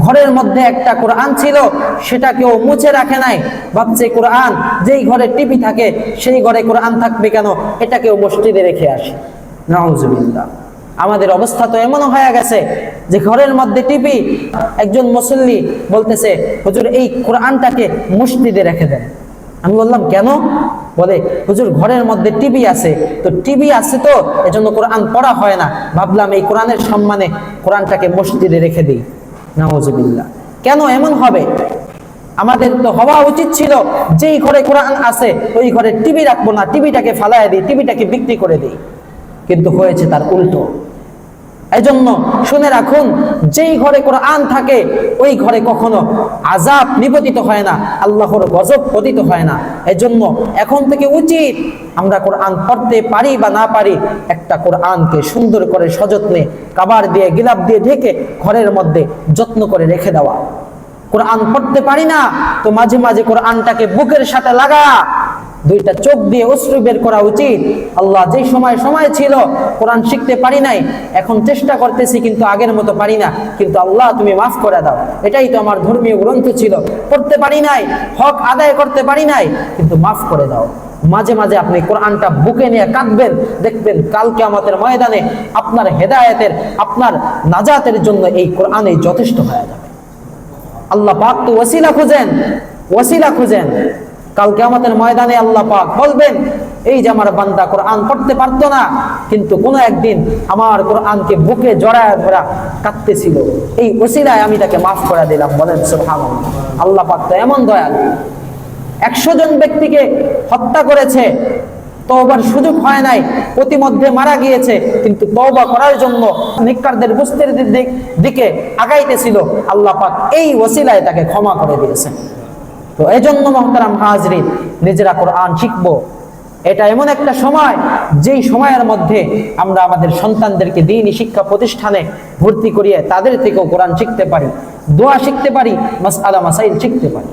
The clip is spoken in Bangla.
ঘরের মধ্যে একটা কোরআন ছিল, সেটা কেউ মুছে রাখে নাই, ভাবছে কোরআন যেই ঘরে টিভি থাকে সেই ঘরে কোরআন থাকবে কেন, এটা কেউ মসজিদে রেখে আসে। নাউজুবিল্লাহ। আমাদের অবস্থা তো এমন হয়ে গেছে যে ঘরের মধ্যে টিভি, একজন মুসল্লি বলতেছে হুজুর এই কোরআনটাকে মসজিদে রেখে দেন। আমি বললাম কেন? বলে হুজুর ঘরের মধ্যে টিভি আছে, তো টিভি আছে তো এজন্য কোরআন পড়া হয় না, ভাবলাম এই কোরআনের সম্মানে কোরআনটাকে মসজিদে রেখে দিই। নাউজুবিল্লাহ। কেন এমন হবে? আমাদের তো হওয়া উচিত ছিল যেই ঘরে কোরআন আছে ওই ঘরে টিভি রাখবো না, টিভিটাকে ফালায় দিই, টিভিটাকে বিক্রি করে দিই। কিন্তু হয়েছে তার উল্টো। এজন্য শুনে রাখুন, যেই ঘরে কোরআন থাকে ওই ঘরে কখনো আযাব নিপতিত হয় না, আল্লাহর গজব পতিত হয় না। এজন্য এখন থেকে উচিত আমরা কোরআন পড়তে পারি বা না পারি, একটা কোরআনকে সুন্দর করে সযত্নে কাবার দিয়ে গিলাপ দিয়ে ঢেকে ঘরের মধ্যে যত্ন করে রেখে দেওয়া। কোরআন পড়তে পারি না তো মাঝে মাঝে কোরআনটাকে বুকের সাথে লাগা, দুইটা চোখ দিয়ে অশ্রু বের করা উচিত। আল্লাহ যেই সময় ছিল কোরআন শিখতে পারি নাই, এখন চেষ্টা করতেছি কিন্তু আগের মতো পারি না, কিন্তু আল্লাহ তুমি মাফ করে দাও, এটাই তো আমার ধর্মীয় গ্রন্থ ছিল, পড়তে পারি নাই, হক আদায় করতে পারি নাই, কিন্তু মাফ করে দাও। মাঝে মাঝে আপনি কোরআনটা বুকে নিয়ে কাঁদবেন, দেখবেন কাল কিয়ামতের ময়দানে আপনার হেদায়েতের, আপনার নাজাতের জন্য এই কোরআনে যথেষ্ট হয়ে যাবে। আল্লাহ পাক তো ওসিলা খুঁজেন, ওসিলা খুঁজেন। কাল কিয়ামতের ময়দানে আল্লাহ পাক বলবেন এই যে আমার বান্দা কোরআন পড়তে পারতো না, কিন্তু কোনো একদিন আমার কোরআনকে বুকে জড়ায় ধরা কাঁদতেছিল, এই ওসিলায় আমি তাকে মাফ করে দিলাম। বলেন সুবহানাল্লাহ। আল্লাহ পাক তো এমন দয়ালু। 100 জন ব্যক্তিকে হত্যা করেছে, তওবার সুযোগ হয় নাই, প্রতিমধ্যে মারা গিয়েছে, কিন্তু তওবা করার জন্য নেককারদের বস্তির দিকে আগাইতেছিল, আল্লাহ পাক এই ওসিলায় তাকে ক্ষমা করে দিয়েছেন। তো এজন্য মুহতারাম হাজরিন, নিজেরা কোরআন শিখবো। এটা এমন একটা সময়, যেই সময়ের মধ্যে আমরা আমাদের সন্তানদেরকে দ্বীনি শিক্ষা প্রতিষ্ঠানে ভর্তি করিয়ে তাদের থেকেও কোরআন শিখতে পারি, দোয়া শিখতে পারি, মাসআলা মাসাইল শিখতে পারি।